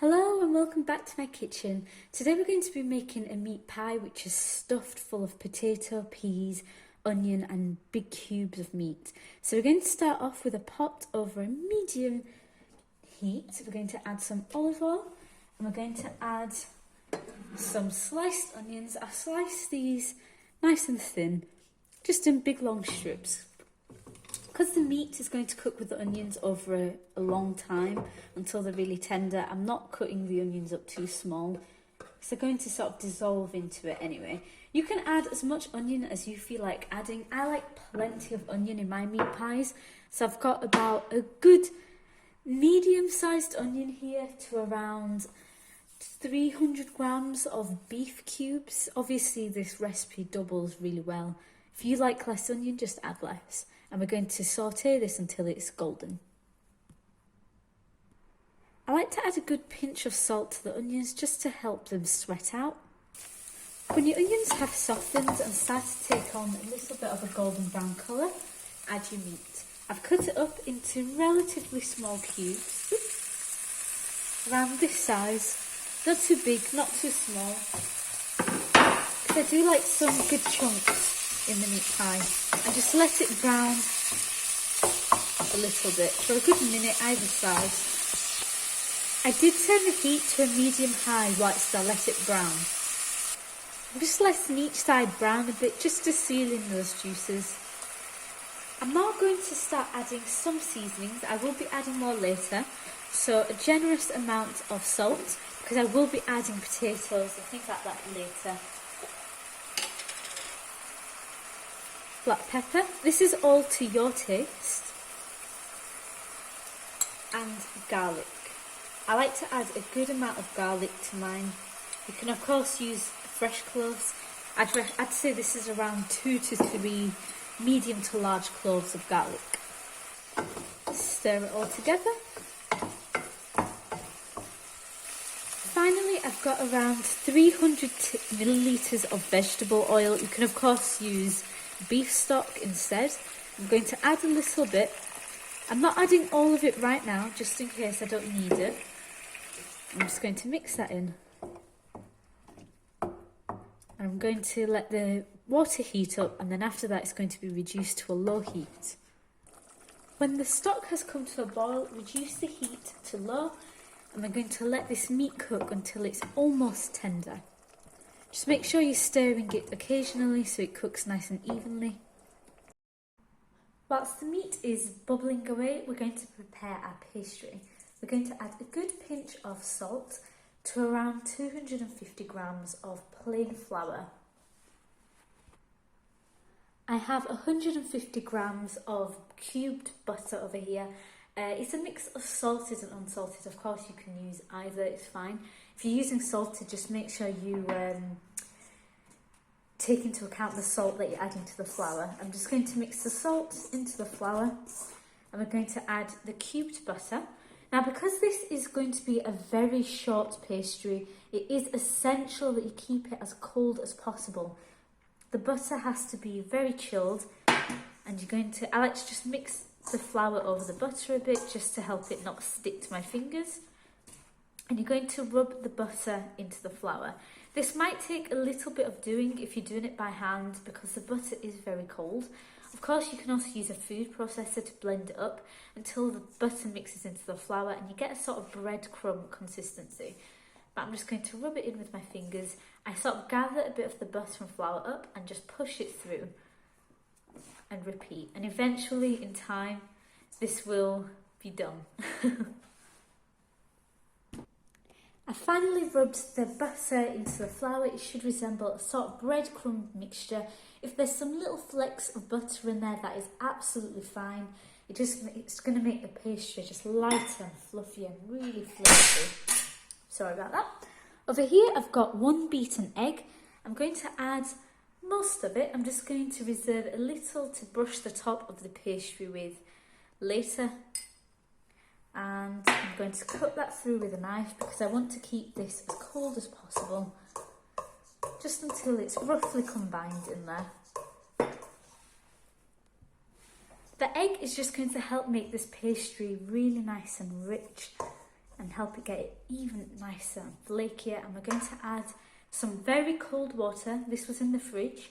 Hello and welcome back to my kitchen. Today we're going to be making a meat pie which is stuffed full of potato, peas, onion and big cubes of meat. So we're going to start off with a pot over a medium heat. We're going to add some olive oil and we're going to add some sliced onions. I slice these nice and thin, just in big long strips. Because the meat is going to cook with the onions over a long time until they're really tender, I'm not cutting the onions up too small. So they're going to sort of dissolve into it anyway. You can add as much onion as you feel like adding. I like plenty of onion in my meat pies. So I've got about a good medium-sized onion here to around 300 grams of beef cubes. Obviously this recipe doubles really well. If you like less onion, just add less. And we're going to saute this until it's golden. I like to add a good pinch of salt to the onions just to help them sweat out. When your onions have softened and start to take on a little bit of a golden brown colour, add your meat. I've cut it up into relatively small cubes, around this size, not too big, not too small, because I do like some good chunks in the meat pie, and just let it brown a little bit for a good minute either side. I did turn the heat to a medium-high whilst I let it brown. I'm just letting each side brown a bit just to seal in those juices. I'm now going to start adding some seasonings. I will be adding more later, so a generous amount of salt because I will be adding potatoes and things like that later. Black pepper, this is all to your taste, and garlic. I like to add a good amount of garlic to mine. You can of course use fresh cloves. I'd say this is around 2 to 3 medium to large cloves of garlic. Stir it all together. Finally, I've got around 300 millilitres of vegetable oil. You can of course use beef stock instead. I'm going to add a little bit. I'm not adding all of it right now, just in case I don't need it. I'm just going to mix that in. I'm going to let the water heat up, and then after that it's going to be reduced to a low heat. When the stock has come to a boil, reduce the heat to low, and we're going to let this meat cook until it's almost tender. Just make sure you're stirring it occasionally so it cooks nice and evenly. Whilst the meat is bubbling away, we're going to prepare our pastry. We're going to add a good pinch of salt to around 250 grams of plain flour. I have 150 grams of cubed butter over here. It's a mix of salted and unsalted. Of course you can use either, it's fine. If you're using salted, just make sure you take into account the salt that you're adding to the flour. I'm just going to mix the salt into the flour, and we're going to add the cubed butter. Now, because this is going to be a very short pastry, it is essential that you keep it as cold as possible. The butter has to be very chilled, and I like to just mix the flour over the butter a bit just to help it not stick to my fingers. And you're going to rub the butter into the flour. This might take a little bit of doing if you're doing it by hand because the butter is very cold. Of course, you can also use a food processor to blend it up until the butter mixes into the flour and you get a sort of breadcrumb consistency. But I'm just going to rub it in with my fingers. I sort of gather a bit of the butter and flour up and just push it through and repeat. And eventually, in time, this will be done. I finally rubbed the butter into the flour. It should resemble a sort of breadcrumb mixture. If there's some little flecks of butter in there, that is absolutely fine. It's going to make the pastry just lighter and fluffy and really flaky. Sorry about that. Over here, I've got 1 beaten egg. I'm going to add most of it. I'm just going to reserve a little to brush the top of the pastry with later. And I'm going to cut that through with a knife because I want to keep this as cold as possible, just until it's roughly combined in there. The egg is just going to help make this pastry really nice and rich and help it get even nicer and flakier. And we're going to add some very cold water. This was in the fridge.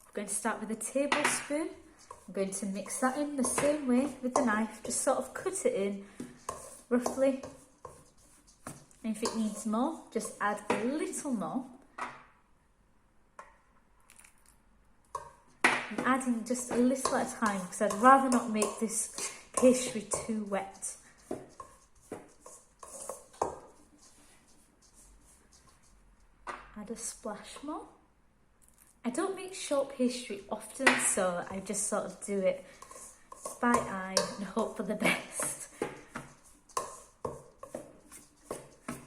We're going to start with a tablespoon. I'm going to mix that in the same way with the knife, just sort of cut it in roughly. And if it needs more, just add a little more. I'm adding just a little at a time because I'd rather not make this pastry too wet. Add a splash more. I don't make short pastry often, so I just sort of do it by eye and hope for the best.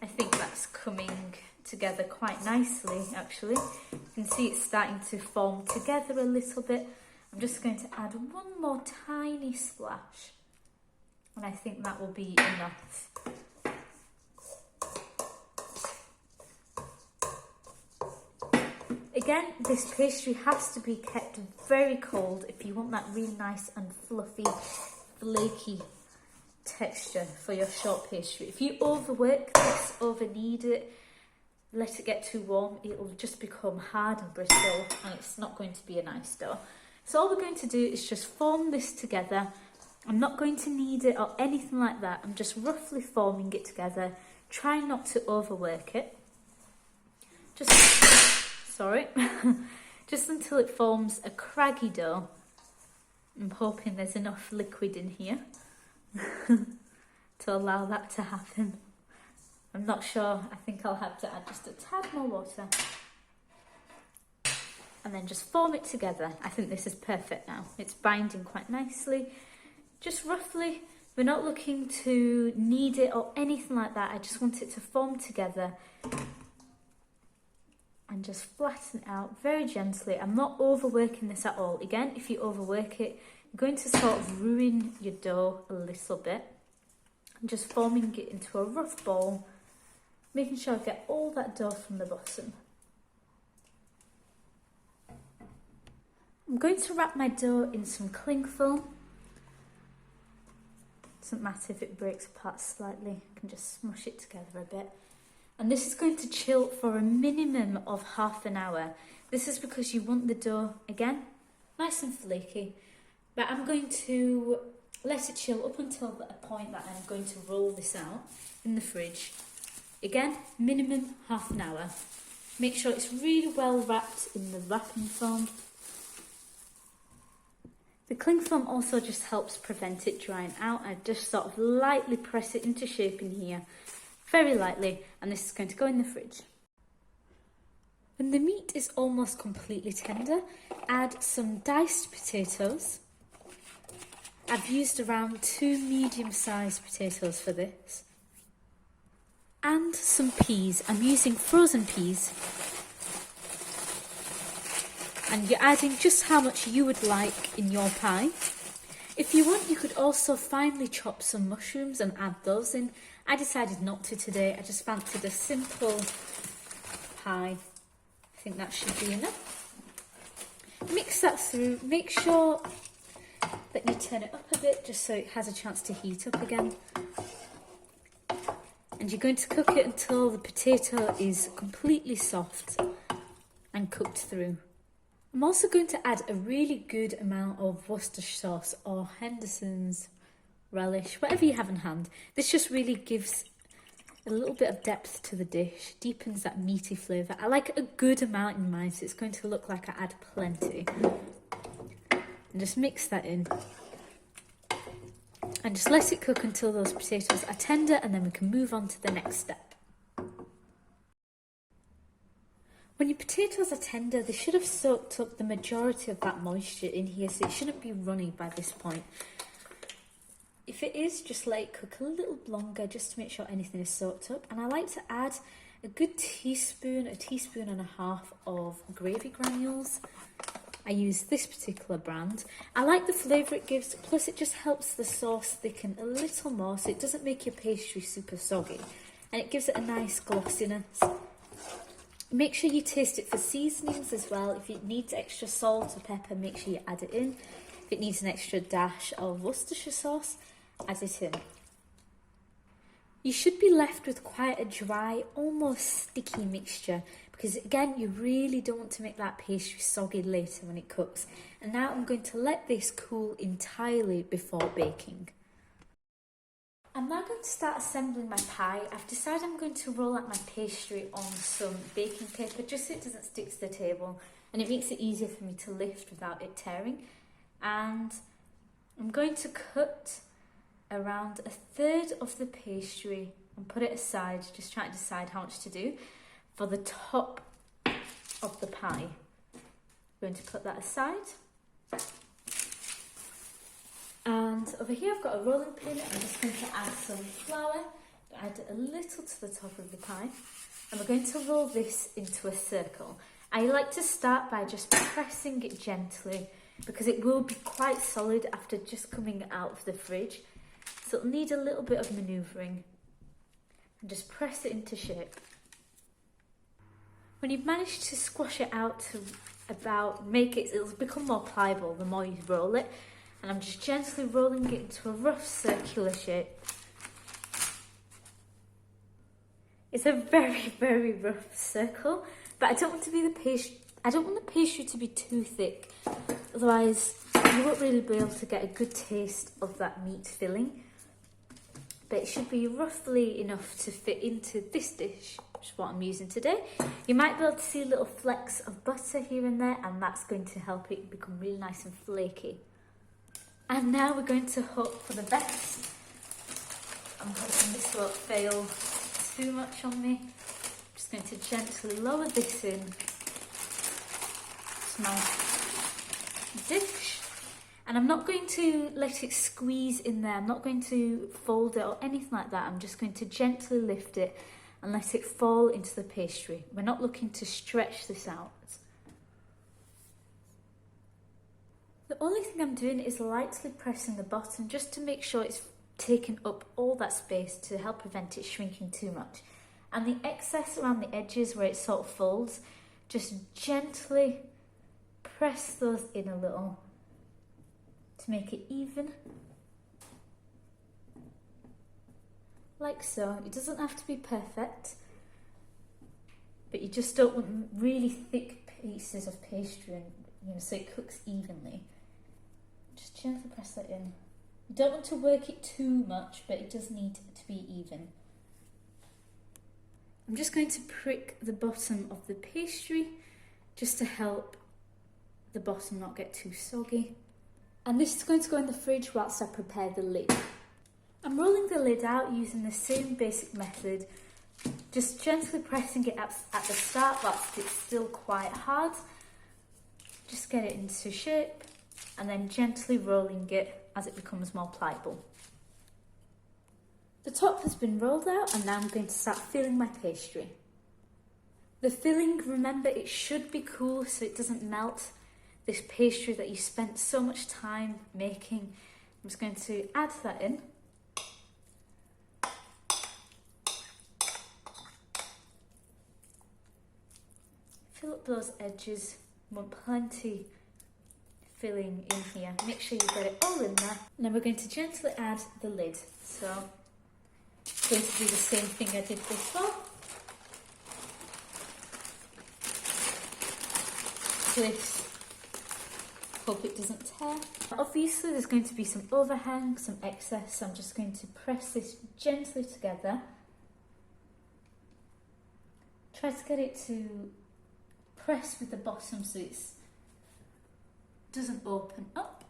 I think that's coming together quite nicely, actually. You can see it's starting to form together a little bit. I'm just going to add one more tiny splash, and I think that will be enough. Again, this pastry has to be kept very cold if you want that really nice and fluffy, flaky texture for your short pastry. If you overwork this, overknead it, let it get too warm, it'll just become hard and brittle and it's not going to be a nice dough. So all we're going to do is just form this together. I'm not going to knead it or anything like that. I'm just roughly forming it together. Try not to overwork it. Just until it forms a craggy dough. I'm hoping there's enough liquid in here to allow that to happen. I'm not sure, I think I'll have to add just a tad more water. And then just form it together. I think this is perfect now. It's binding quite nicely. Just roughly, we're not looking to knead it or anything like that. I just want it to form together. And just flatten it out very gently. I'm not overworking this at all. Again, if you overwork it, you're going to sort of ruin your dough a little bit. I'm just forming it into a rough ball, making sure I get all that dough from the bottom. I'm going to wrap my dough in some cling film. Doesn't matter if it breaks apart slightly, I can just smush it together a bit. And this is going to chill for a minimum of half an hour. This is because you want the dough, again, nice and flaky. But I'm going to let it chill up until the point that I'm going to roll this out in the fridge. Again, minimum half an hour. Make sure it's really well wrapped in the wrapping foam. The cling film also just helps prevent it drying out. I just sort of lightly press it into shape in here. Very lightly, and this is going to go in the fridge. When the meat is almost completely tender, add some diced potatoes. I've used around 2 medium-sized potatoes for this. And some peas. I'm using frozen peas. And you're adding just how much you would like in your pie. If you want, you could also finely chop some mushrooms and add those in. I decided not to today. I just fancied a simple pie. I think that should be enough. Mix that through. Make sure that you turn it up a bit just so it has a chance to heat up again. And you're going to cook it until the potato is completely soft and cooked through. I'm also going to add a really good amount of Worcestershire sauce or Henderson's relish, whatever you have in hand. This just really gives a little bit of depth to the dish, deepens that meaty flavour. I like a good amount in mine, so it's going to look like I add plenty. And just mix that in. And just let it cook until those potatoes are tender, and then we can move on to the next step. When your potatoes are tender, they should have soaked up the majority of that moisture in here, so it shouldn't be runny by this point. If it is, just let it cook a little longer just to make sure anything is soaked up. And I like to add a good teaspoon, a teaspoon and a half of gravy granules. I use this particular brand. I like the flavour it gives, plus it just helps the sauce thicken a little more so it doesn't make your pastry super soggy. And it gives it a nice glossiness. Make sure you taste it for seasonings as well. If it needs extra salt or pepper, make sure you add it in. If it needs an extra dash of Worcestershire sauce, add it in. You should be left with quite a dry, almost sticky mixture because again, you really don't want to make that pastry soggy later when it cooks. And now I'm going to let this cool entirely before baking. I'm now going to start assembling my pie. I've decided I'm going to roll out my pastry on some baking paper just so it doesn't stick to the table and it makes it easier for me to lift without it tearing. And I'm going to cut around 1/3 of the pastry and put it aside, just trying to decide how much to do for the top of the pie. I'm going to put that aside. And over here I've got a rolling pin. I'm just going to add some flour, add a little to the top of the pie, and we're going to roll this into a circle. I like to start by just pressing it gently because it will be quite solid after just coming out of the fridge. So it'll need a little bit of manoeuvring. And just press it into shape. When you've managed to squash it out to about, it'll become more pliable the more you roll it. And I'm just gently rolling it into a rough circular shape. It's a very, very rough circle, but I don't want the pastry to be too thick. Otherwise, you won't really be able to get a good taste of that meat filling. But it should be roughly enough to fit into this dish, which is what I'm using today. You might be able to see little flecks of butter here and there, and that's going to help it become really nice and flaky. And now we're going to hope for the best. I'm hoping this won't fail too much on me. I'm just going to gently lower this in to my dish. And I'm not going to let it squeeze in there. I'm not going to fold it or anything like that. I'm just going to gently lift it and let it fall into the pastry. We're not looking to stretch this out. The only thing I'm doing is lightly pressing the bottom just to make sure it's taking up all that space to help prevent it shrinking too much. And the excess around the edges where it sort of folds, just gently press those in a little to make it even. Like so. It doesn't have to be perfect, but you just don't want really thick pieces of pastry, and, so it cooks evenly. Just gently press that in. You don't want to work it too much, but it does need to be even. I'm just going to prick the bottom of the pastry just to help the bottom not get too soggy. And this is going to go in the fridge whilst I prepare the lid. I'm rolling the lid out using the same basic method, just gently pressing it at the start whilst it's still quite hard. Just get it into shape and then gently rolling it as it becomes more pliable. The top has been rolled out and now I'm going to start filling my pastry. The filling, remember, it should be cool so it doesn't melt this pastry that you spent so much time making. I'm just going to add that in. Fill up those edges. You want plenty filling in here. Make sure you get it all in there. Now we're going to gently add the lid. So I'm going to do the same thing I did before. Twist. Hope it doesn't tear. Obviously there's going to be some overhang, some excess, so I'm just going to press this gently together. Try to get it to press with the bottom so it doesn't open up.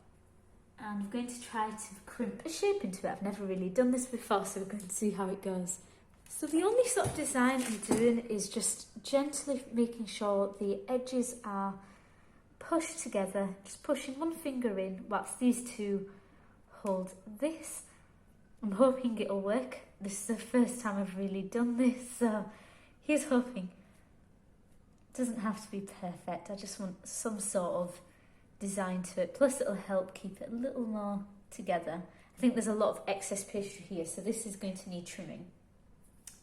And I'm going to try to crimp a shape into it. I've never really done this before, so we're going to see how it goes. So the only sort of design I'm doing is just gently making sure the edges are pushed together, just pushing one finger in whilst these two hold this. I'm hoping it'll work. This is the first time I've really done this, so here's hoping. It doesn't have to be perfect, I just want some sort of design to it, plus it'll help keep it a little more together. I think there's a lot of excess pastry here, so this is going to need trimming.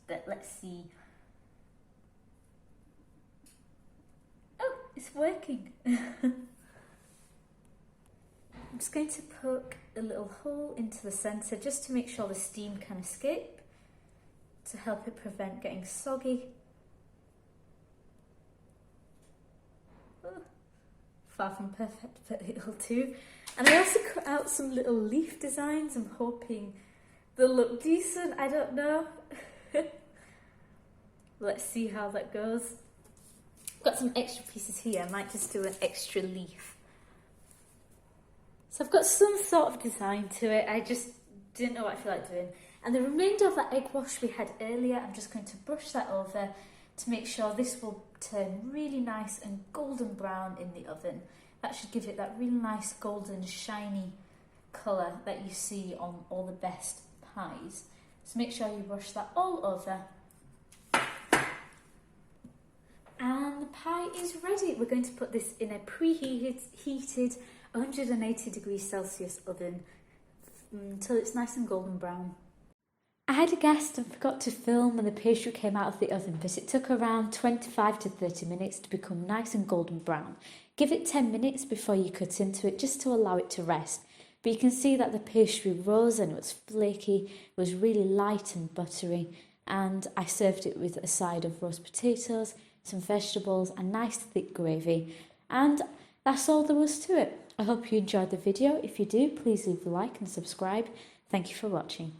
But let's see. Oh, it's working. I'm just going to poke a little hole into the centre just to make sure the steam can escape. to help it prevent getting soggy. Far from perfect, but it'll do. And I also cut out some little leaf designs. I'm hoping they'll look decent. I don't know. Let's see how that goes. I've got some extra pieces here. I might just do an extra leaf. So I've got some sort of design to it. I just didn't know what I feel like doing. And the remainder of that egg wash we had earlier, I'm just going to brush that over to make sure this will turn really nice and golden brown in the oven. That should give it that really nice golden shiny colour that you see on all the best pies. So make sure you brush that all over. And the pie is ready. We're going to put this in a preheated 180 degrees Celsius oven until it's nice and golden brown. I had a guest and forgot to film when the pastry came out of the oven, but it took around 25 to 30 minutes to become nice and golden brown. Give it 10 minutes before you cut into it, just to allow it to rest. But you can see that the pastry rose and it was flaky, it was really light and buttery, and I served it with a side of roast potatoes, some vegetables and nice thick gravy, and that's all there was to it. I hope you enjoyed the video. If you do, please leave a like and subscribe. Thank you for watching.